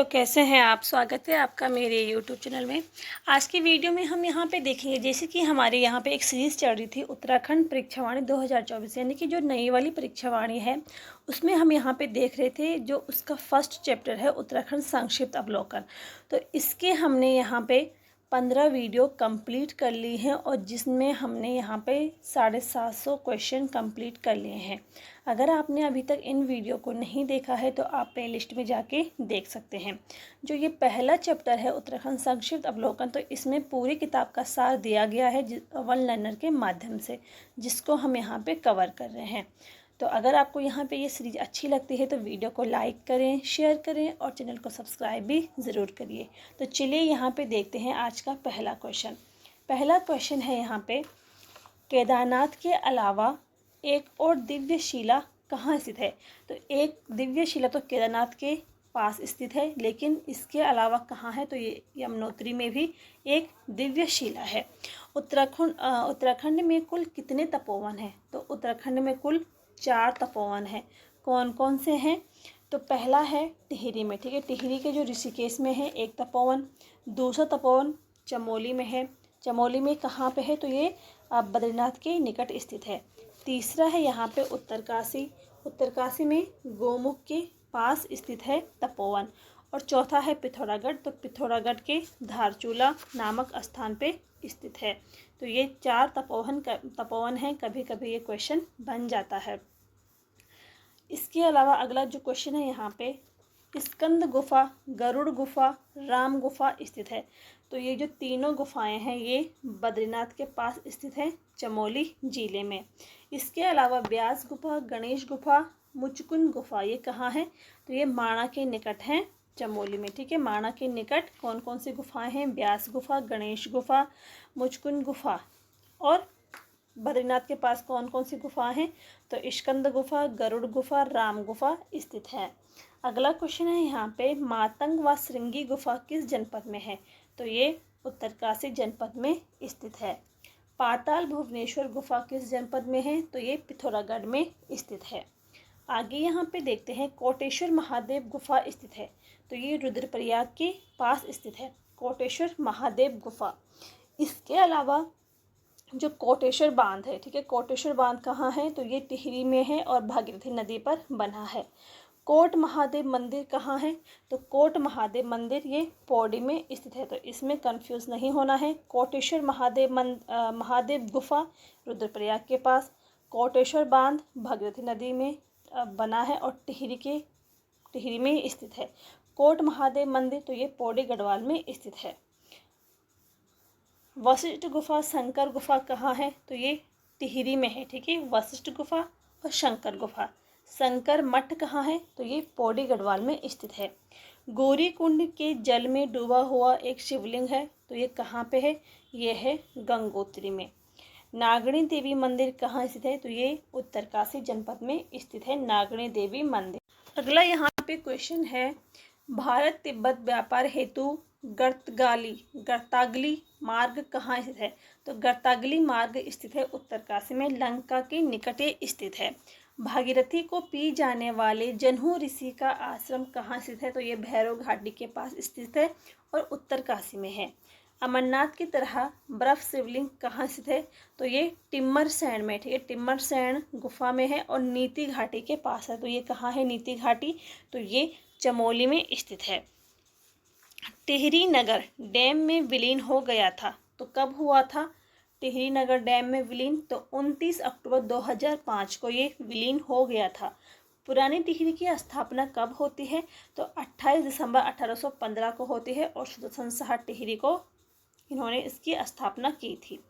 तो कैसे हैं आप। स्वागत है आपका मेरे यूट्यूब चैनल में। आज की वीडियो में हम यहाँ पे देखेंगे, जैसे कि हमारे यहाँ पे एक सीरीज़ चल रही थी उत्तराखंड परीक्षावाणी 2024, यानी कि जो नई वाली परीक्षावाणी है उसमें हम यहाँ पे देख रहे थे जो उसका फर्स्ट चैप्टर है उत्तराखंड संक्षिप्त अवलोकन। तो इसके हमने यहाँ पे 15 वीडियो कंप्लीट कर ली हैं और जिसमें हमने यहाँ पे 750 क्वेश्चन कंप्लीट कर लिए हैं। अगर आपने अभी तक इन वीडियो को नहीं देखा है तो आप प्ले लिस्ट में जाके देख सकते हैं। जो ये पहला चैप्टर है उत्तराखंड संक्षिप्त अवलोकन, तो इसमें पूरी किताब का सार दिया गया है वन लर्नर के माध्यम से, जिसको हम यहाँ पे कवर कर रहे हैं। तो अगर आपको यहाँ पे ये सीरीज़ अच्छी लगती है तो वीडियो को लाइक करें, शेयर करें और चैनल को सब्सक्राइब भी ज़रूर करिए। तो चलिए यहाँ पे देखते हैं आज का पहला क्वेश्चन। पहला क्वेश्चन है यहाँ पे, केदारनाथ के अलावा एक और दिव्य शिला कहाँ स्थित है। तो एक दिव्य शिला तो केदारनाथ के पास स्थित है, लेकिन इसके अलावा कहाँ है, तो ये यमुनोत्री में भी एक दिव्य शिला है। उत्तराखंड में कुल कितने तपोवन हैं। तो उत्तराखंड में कुल 4 तपोवन हैं। कौन कौन से हैं, तो पहला है टिहरी में, ठीक है, टिहरी के जो ऋषिकेश में है एक तपोवन। दूसरा तपोवन चमोली में है। चमोली में कहाँ पे है, तो ये बद्रीनाथ के निकट स्थित है। तीसरा है यहाँ पे उत्तरकाशी, उत्तरकाशी में गोमुख के पास स्थित है तपोवन। और चौथा है पिथौरागढ़, तो पिथौरागढ़ के धारचूला नामक स्थान पे स्थित है। तो ये 4 तपोवन हैं। कभी कभी ये क्वेश्चन बन जाता है। इसके अलावा अगला जो क्वेश्चन है यहाँ पे, स्कंद गुफा, गरुड़ गुफा, राम गुफा स्थित है। तो ये जो तीनों गुफाएं हैं ये बद्रीनाथ के पास स्थित है, चमोली जिले में। इसके अलावा व्यास गुफा, गणेश गुफा, मुचकुंद गुफा, ये कहाँ है, तो ये माणा के निकट हैं, चमोली में, ठीक है। माणा के निकट कौन कौन सी गुफाएं हैं, व्यास गुफा, गणेश गुफा, मुचकुंद गुफा। और बद्रीनाथ के पास कौन कौन सी गुफा हैं, तो स्कंद गुफा, गरुड़ गुफा, राम गुफा स्थित है। अगला क्वेश्चन है यहाँ पे, मातंग व श्रृंगी गुफा किस जनपद में है। तो ये उत्तरकाशी जनपद में स्थित है। पाताल भुवनेश्वर गुफा किस जनपद में है, तो ये पिथौरागढ़ में स्थित है। आगे यहाँ पे देखते हैं, कोटेश्वर महादेव गुफा स्थित है। तो ये रुद्रप्रयाग के पास स्थित है, कोटेश्वर महादेव गुफा। इसके अलावा जो कोटेश्वर बांध है, ठीक है, कोटेश्वर बांध कहाँ है, तो ये टिहरी में है और भागीरथी नदी पर बना है। कोट महादेव मंदिर कहाँ है, तो कोट महादेव मंदिर ये पौड़ी में स्थित है। तो इसमें कंफ्यूज नहीं होना है। कोटेश्वर महादेव गुफा रुद्रप्रयाग के पास, कोटेश्वर बांध भागीरथी नदी में बना है और टिहरी में स्थित है। कोट महादेव मंदिर तो ये पौड़ी गढ़वाल में स्थित है। वशिष्ठ गुफा, शंकर गुफा कहाँ है, तो ये टिहरी में है, ठीक है, वशिष्ठ गुफा और शंकर गुफा। शंकर मठ कहाँ है, तो ये पौड़ी गढ़वाल में स्थित है। गौरी कुंड के जल में डूबा हुआ एक शिवलिंग है, तो ये कहाँ पे है, ये है गंगोत्री में। नागणी देवी मंदिर कहाँ स्थित है, तो ये उत्तरकाशी जनपद में स्थित है, नागणी देवी मंदिर। अगला यहाँ पे क्वेश्चन है, भारत तिब्बत व्यापार हेतु गर्तागली मार्ग कहाँ स्थित है। तो गर्तागली मार्ग स्थित है उत्तरकाशी में, लंका के निकट स्थित है। भागीरथी को पी जाने वाले जन्हू ऋषि का आश्रम कहाँ स्थित है, तो ये भैरव घाटी के पास स्थित है और उत्तरकाशी में है। अमरनाथ की तरह बर्फ शिवलिंग कहाँ स्थित है, तो ये टिम्मरसैंण में, ठीक है, टिम्मरसैंण गुफा में है और नीति घाटी के पास है। तो ये कहाँ है नीति घाटी, तो ये चमोली में स्थित है। टिहरी नगर डैम में विलीन हो गया था, तो कब हुआ था टिहरी नगर डैम में विलीन, तो 29 अक्टूबर 2005 को ये विलीन हो गया था। पुरानी टिहरी की स्थापना कब होती है, तो 28 दिसंबर 1815 को होती है और सुदर्शन शाह टिहरी को इन्होंने इसकी स्थापना की थी।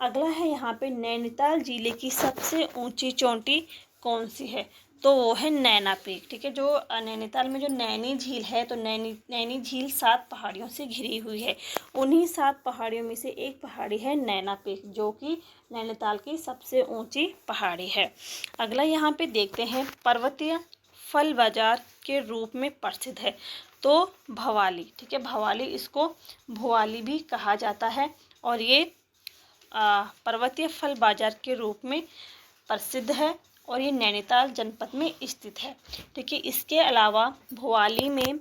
अगला है यहाँ पे, नैनीताल जिले की सबसे ऊंची चोटी कौन सी है, तो वो है नैना पीक, ठीक है। जो नैनीताल में जो नैनी झील है, तो नैनी झील 7 पहाड़ियों से घिरी हुई है। उन्हीं 7 पहाड़ियों में से एक पहाड़ी है नैना पीक, जो कि नैनीताल की सबसे ऊंची पहाड़ी है। अगला यहाँ पे देखते हैं, पर्वतीय फल बाजार के रूप में प्रसिद्ध है, तो भवाली, ठीक है, भवाली, इसको भुवाली भी कहा जाता है और ये पर्वतीय फल बाजार के रूप में प्रसिद्ध है और ये नैनीताल जनपद में स्थित है, ठीक है। इसके अलावा भुवाली में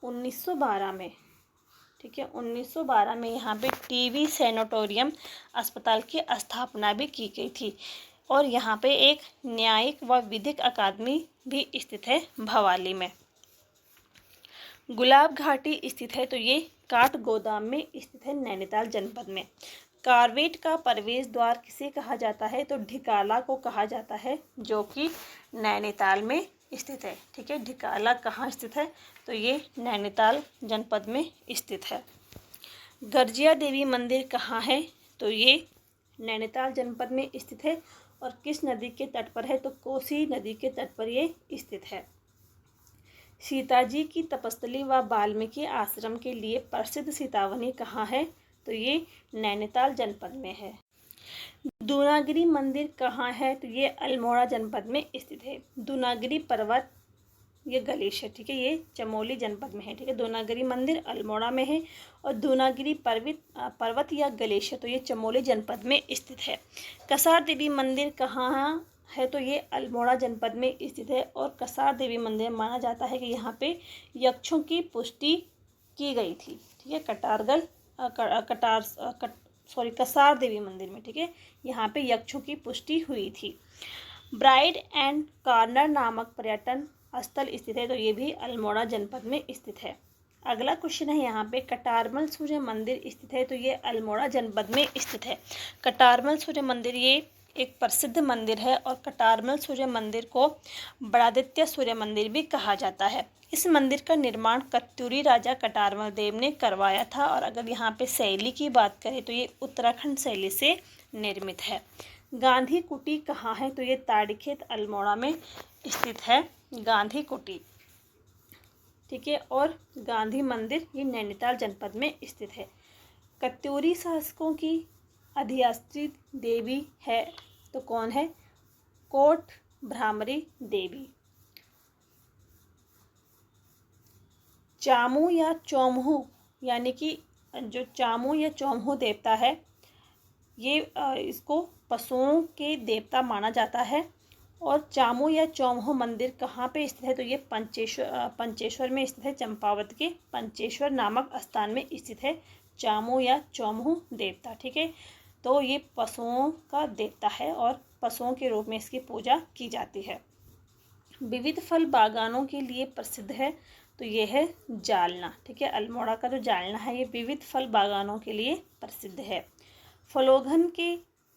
1912 में, ठीक है, 1912 में यहाँ पे टीबी सैनिटोरियम अस्पताल की स्थापना भी की गई थी। और यहाँ पे एक न्यायिक व विधिक अकादमी भी स्थित है भवाली में। गुलाब घाटी स्थित है, तो ये काठगोदाम में स्थित है, नैनीताल जनपद में। कार्बेट का प्रवेश द्वार किसे कहा जाता है, तो ढिकाला को कहा जाता है, जो कि नैनीताल में स्थित है, ठीक है। ढिकाला कहाँ स्थित है, तो ये नैनीताल जनपद में स्थित है। गर्जिया देवी मंदिर कहाँ है, तो ये नैनीताल जनपद में स्थित है। और किस नदी के तट पर है, तो कोसी नदी के तट पर ये स्थित है। सीता जी की तपस्थली व वाल्मीकि आश्रम के लिए प्रसिद्ध सीतावनी कहाँ है, तो ये नैनीताल जनपद में है। दूनागिरी मंदिर कहाँ है, तो ये अल्मोड़ा जनपद में स्थित है। दूनागिरी पर्वत, ये ग्लेशियर, ठीक है, ये चमोली जनपद में है, ठीक है। दूनागिरी मंदिर अल्मोड़ा में है और दूनागिरी पर्वत या ग्लेशियर, तो ये चमोली जनपद में स्थित है। कसार देवी मंदिर कहाँ है, तो ये अल्मोड़ा जनपद में स्थित है। और कसार देवी मंदिर माना जाता है कि यहाँ पे यक्षों की पुष्टि की गई थी, ठीक है। कसार देवी मंदिर में, ठीक है, यहाँ पे यक्षों की पुष्टि हुई थी। ब्राइड एंड कॉर्नर नामक पर्यटन स्थल स्थित है, तो ये भी अल्मोड़ा जनपद में स्थित है। अगला क्वेश्चन है यहाँ पे, कटारमल सूर्य मंदिर स्थित है, तो ये अल्मोड़ा जनपद में स्थित है। कटारमल सूर्य मंदिर ये एक प्रसिद्ध मंदिर है और कटारमल सूर्य मंदिर को बड़ादित्य सूर्य मंदिर भी कहा जाता है। इस मंदिर का निर्माण कत्यूरी राजा कटारमल देव ने करवाया था। और अगर यहाँ पे शैली की बात करें तो ये उत्तराखंड शैली से निर्मित है। गांधी कुटी कहाँ है, तो ये ताड़ीखेत अल्मोड़ा में स्थित है गांधी कुटी, ठीक है। और गांधी मंदिर ये नैनीताल जनपद में स्थित है। कत्यूरी शासकों की अधिष्ठात्री देवी है, तो कौन है, कोट भ्रामरी देवी। चामू या चौमहू, यानी कि जो चामू या चौमहू देवता है, ये इसको पशुओं के देवता माना जाता है। और चामू या चौमहू मंदिर कहाँ पे स्थित है, तो ये पंचेश्वर में स्थित है। चंपावत के पंचेश्वर नामक स्थान में स्थित है चामू या चौमहू देवता, ठीक है। तो ये पशुओं का देवता है और पशुओं के रूप में इसकी पूजा की जाती है। विविध फल बागानों के लिए प्रसिद्ध है, तो ये है जालना, ठीक है। अल्मोड़ा का जो जालना है ये विविध फल बागानों के लिए प्रसिद्ध है। फलोघन के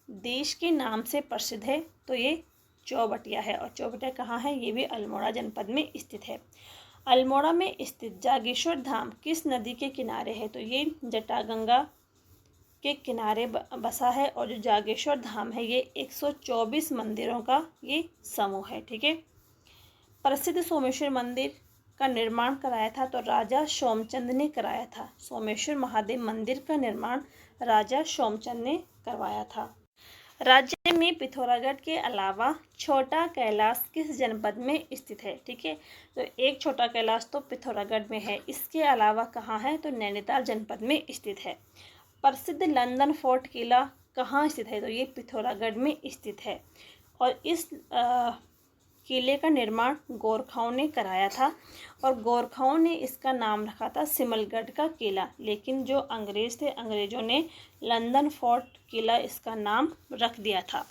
देश के नाम से प्रसिद्ध है, तो ये चौबटिया है। और चौबटिया कहाँ है, ये भी अल्मोड़ा जनपद में स्थित है। अल्मोड़ा में स्थित जागेश्वर धाम किस नदी के किनारे है, तो ये जटागंगा के किनारे बसा है। और जो जागेश्वर धाम है ये 124 मंदिरों का ये समूह है, ठीक है। प्रसिद्ध सोमेश्वर मंदिर का निर्माण कराया था, तो राजा सोमचंद ने कराया था। सोमेश्वर महादेव मंदिर का निर्माण राजा सोमचंद ने करवाया था। राज्य में पिथौरागढ़ के अलावा छोटा कैलाश किस जनपद में स्थित है, ठीक है। तो एक छोटा कैलाश तो पिथौरागढ़ में है, इसके अलावा कहाँ है, तो नैनीताल जनपद में स्थित है। प्रसिद्ध लंदन फोर्ट किला कहाँ स्थित है, तो ये पिथौरागढ़ में स्थित है। और इस किले का निर्माण गोरखाओं ने कराया था और गोरखाओं ने इसका नाम रखा था सिमलगढ़ का किला। लेकिन जो अंग्रेज़ थे, अंग्रेज़ों ने लंदन फोर्ट किला इसका नाम रख दिया था।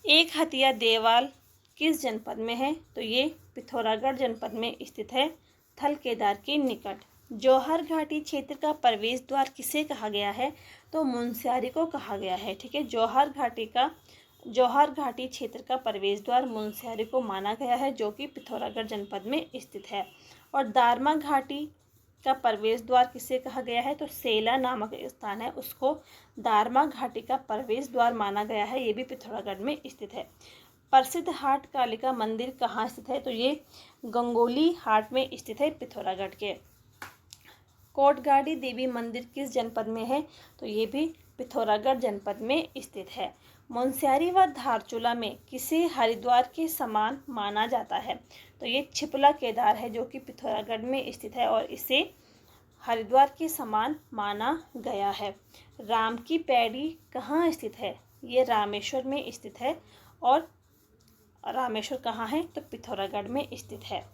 एक हथिया देवाल किस जनपद में है, तो ये पिथौरागढ़ जनपद में स्थित है, थल केदार के निकट। जौहर घाटी क्षेत्र का प्रवेश द्वार किसे कहा गया है, तो मुनस्यारी को कहा गया है, ठीक है। जौहर घाटी क्षेत्र का प्रवेश द्वार मुनस्यारी को माना गया है, जो कि पिथौरागढ़ जनपद में स्थित है। और दारमा घाटी का प्रवेश द्वार किसे कहा गया है, तो सेला नामक स्थान है, उसको दारमा घाटी का प्रवेश द्वार माना गया है, ये भी पिथौरागढ़ में स्थित है। प्रसिद्ध हाट कालिका मंदिर कहाँ स्थित है, तो ये गंगोली हाट में स्थित है पिथौरागढ़ के। कोटगाड़ी देवी मंदिर किस जनपद में है, तो ये भी पिथौरागढ़ जनपद में स्थित है। मुनस्यारी व धारचूला में किसे हरिद्वार के समान माना जाता है, तो ये छिपला केदार है, जो कि पिथौरागढ़ में स्थित है और इसे हरिद्वार के समान माना गया है। राम की पैड़ी कहाँ स्थित है, ये रामेश्वर में स्थित है। और रामेश्वर कहाँ है, तो पिथौरागढ़ में स्थित है।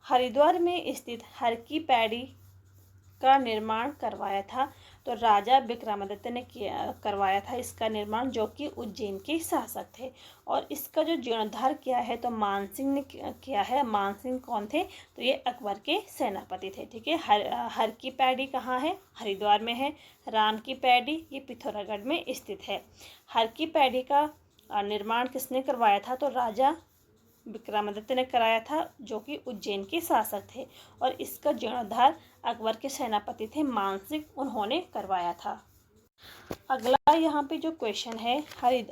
हरिद्वार में स्थित हर की पैड़ी का निर्माण करवाया था? तो राजा विक्रमादित्य ने करवाया था इसका निर्माण, जो कि उज्जैन के शासक थे। और इसका जो जीर्णोद्धार किया है तो मानसिंह ने किया है। मानसिंह कौन थे? तो ये अकबर के सेनापति थे। ठीक है। हर की पैड़ी कहाँ है? हरिद्वार में है। राम की पैड़ी ये पिथौरागढ़ में स्थित है। हर की पैड़ी का निर्माण किसने करवाया था? तो राजा विक्रमादित्य ने कराया था, जो कि उज्जैन के शासक थे। और इसका जीर्णोद्धार अकबर के सेनापति थे मानसिंह, उन्होंने करवाया था। अगला यहाँ पे जो क्वेश्चन है,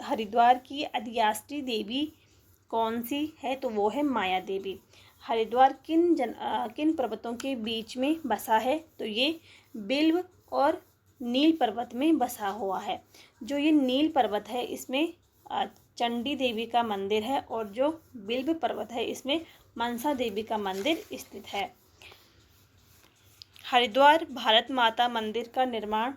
हरिद्वार की अधिष्ठात्री देवी कौन सी है? तो वो है माया देवी। हरिद्वार किन पर्वतों के बीच में बसा है? तो ये बिल्व और नील पर्वत में बसा हुआ है। जो ये नील पर्वत है इसमें चंडी देवी का मंदिर है, और जो बिल्व पर्वत है इसमें मनसा देवी का मंदिर स्थित है। हरिद्वार भारत माता मंदिर का निर्माण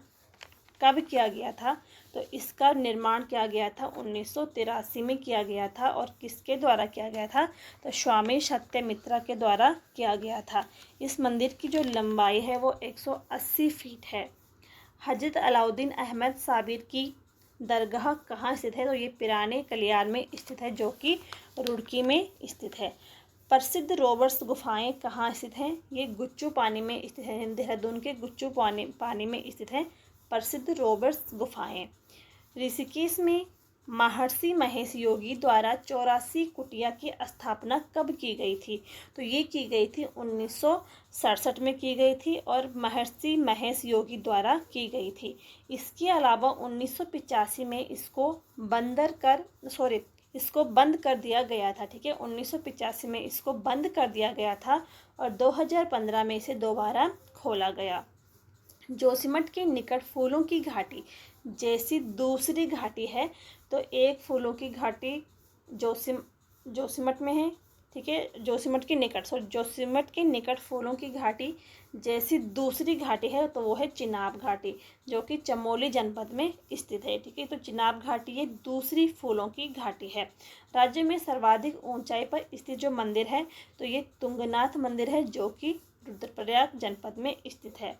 कब किया गया था? तो इसका निर्माण किया गया था 1983 में किया गया था। और किसके द्वारा किया गया था? तो स्वामी सत्यमित्रा के द्वारा किया गया था। इस मंदिर की जो लंबाई है वो 180 फीट है। हजरत अलाउद्दीन अहमद साबिर की दरगाह कहाँ स्थित है? तो ये पुराने कलियार में स्थित है, जो कि रुड़की में स्थित है। प्रसिद्ध रोबर्ट्स गुफाएं कहाँ स्थित हैं? ये गुच्चू पानी में स्थित है। देहरादून के गुच्चू पानी में स्थित है प्रसिद्ध रोबर्ट्स गुफाएं। ऋषिकेश में महर्षि महेश योगी द्वारा 84 कुटिया की स्थापना कब की गई थी? तो ये की गई थी 1967 में की गई थी, और महर्षि महेश योगी द्वारा की गई थी। इसके अलावा 1985 में इसको बंद कर दिया गया था। ठीक है। 1985 में इसको बंद कर दिया गया था, और 2015 में इसे दोबारा खोला गया। जोशीमठ के निकट फूलों की घाटी जैसी दूसरी घाटी है। तो एक फूलों की घाटी जोशीमठ में है। ठीक है। जोशीमठ के निकट फूलों की घाटी जैसी दूसरी घाटी है, तो वो है चिनाब घाटी, जो कि चमोली जनपद में स्थित है। ठीक है। तो चिनाब घाटी ये दूसरी फूलों की घाटी है। राज्य में सर्वाधिक ऊंचाई पर स्थित जो मंदिर है तो ये तुंगनाथ मंदिर है, जो कि रुद्रप्रयाग जनपद में स्थित है।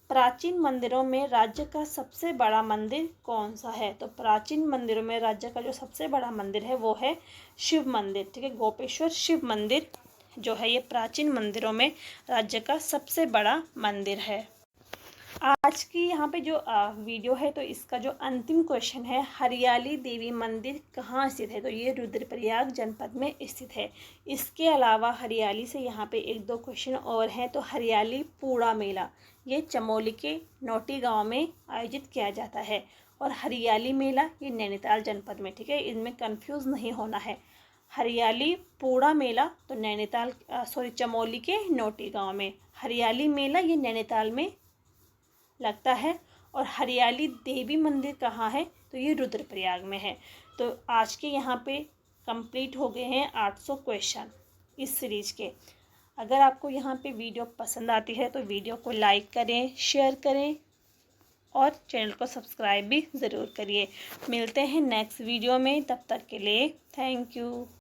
प्राचीन मंदिरों में राज्य का सबसे बड़ा मंदिर कौन सा है? तो प्राचीन मंदिरों में राज्य का जो सबसे बड़ा मंदिर है वो है शिव मंदिर। ठीक है। गोपेश्वर शिव मंदिर जो है ये प्राचीन मंदिरों में राज्य का सबसे बड़ा मंदिर है। आज की यहाँ पे जो वीडियो है तो इसका जो अंतिम क्वेश्चन है, हरियाली देवी मंदिर कहाँ स्थित है? तो ये रुद्रप्रयाग जनपद में स्थित है। इसके अलावा हरियाली से यहाँ पे एक दो क्वेश्चन और हैं। तो हरियाली पूड़ा मेला ये चमोली के नोटी गांव में आयोजित किया जाता है, और हरियाली मेला ये नैनीताल जनपद में। ठीक है। इनमें कंफ्यूज नहीं होना है। हरियाली पूड़ा मेला तो चमोली के नोटी गांव में, हरियाली मेला ये नैनीताल में लगता है। और हरियाली देवी मंदिर कहाँ है? तो ये रुद्रप्रयाग में है। तो आज के यहाँ पे कंप्लीट हो गए हैं 800 क्वेश्चन इस सीरीज के। अगर आपको यहाँ पे वीडियो पसंद आती है तो वीडियो को लाइक करें, शेयर करें, और चैनल को सब्सक्राइब भी ज़रूर करिए। मिलते हैं नेक्स्ट वीडियो में, तब तक के लिए थैंक यू।